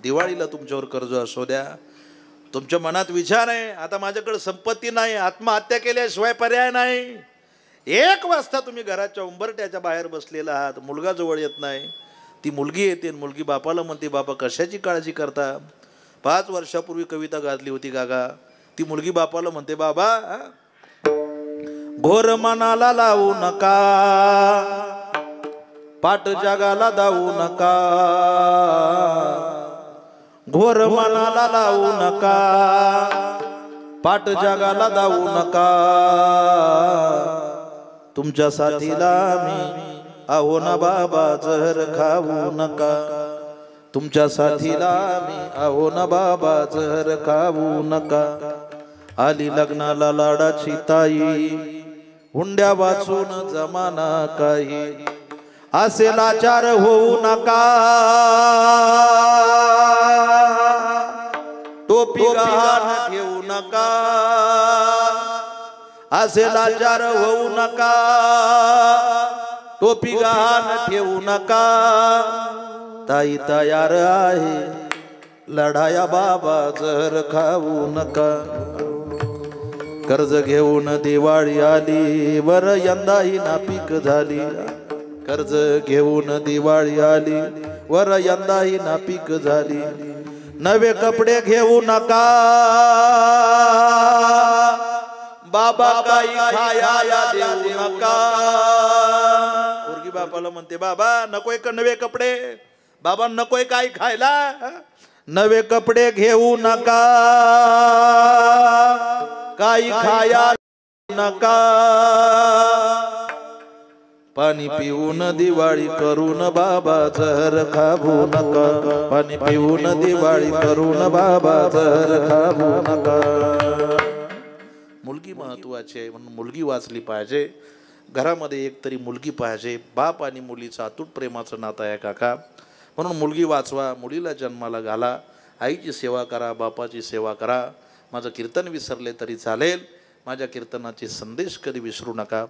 दिवाळीला तुमच्यावर कर्ज असू द्या. तुमच्या मनात विचार आहे आता माझ्याकडे संपत्ती नाही, आत्महत्या केल्याशिवाय पर्याय नाही. 1 वाजता तुम्ही घराच्या उंबरट्याच्या बाहेर बसलेला आहात, मुलगा जवळ येत नाही. ती मुलगी येते, मुलगी बापाला म्हणते, बापा कशाची काळजी करता? 5 वर्षापूर्वी कविता गाजली होती गागा. ती मुलगी बापाला म्हणते, बाबा घोर मनाला लावू नका, पाट जगाला दावू नका, घोर मनाला लावू नका, पाट जगाला दावू नका. तुमच्या साथीला मी आहो ना बाबा, जहर खाऊ नका. तुमच्या साथीला मी आहो ना बाबा, जहर खाऊ नका. आली लग्नाला लाडाची ताई, हुंड्या वाचून जमाना काही. असे लाचार होऊ नका, टोपी गहाण ठेवू नका. असे लाचार होऊ नका, टोपी गहाण ठेवू नका. ताई तयार आहे लढाया बाबा, जहर खाऊ नका. कर्ज घेऊन दिवाळी आली, वर यंदाही नापीक झाली. कर्ज घेऊन दिवाळी आली, वर यंदाही नापीक झाली. नवे कपडे घेऊ नका, बाबा काही खाया देऊ नका. पोरगी बापाला म्हणते, बाबा नकोय का नवे कपडे? बाबा नकोय काही खायला? नवे कपडे घेऊ नका, काही खाया नका. पाणी पिऊन दिवाळी करून बाबा, जहर खाऊ नका. पाणी पिऊन दिवाळी करून बाबा, जहर खाऊ नका. मुलगी महत्वाची आहे म्हणून मुलगी वाचली पाहिजे. घरामध्ये एक तरी मुलगी पाहिजे. बाप आणि मुलीचं अतूट प्रेमाचं नातं आहे काका. म्हणून मुलगी वाचवा, मुलीला जन्माला घाला. आईची सेवा करा, बापाची सेवा करा. माझं कीर्तन विसरले तरी चालेल, माझ्या कीर्तनाचे संदेश कधी विसरू नका.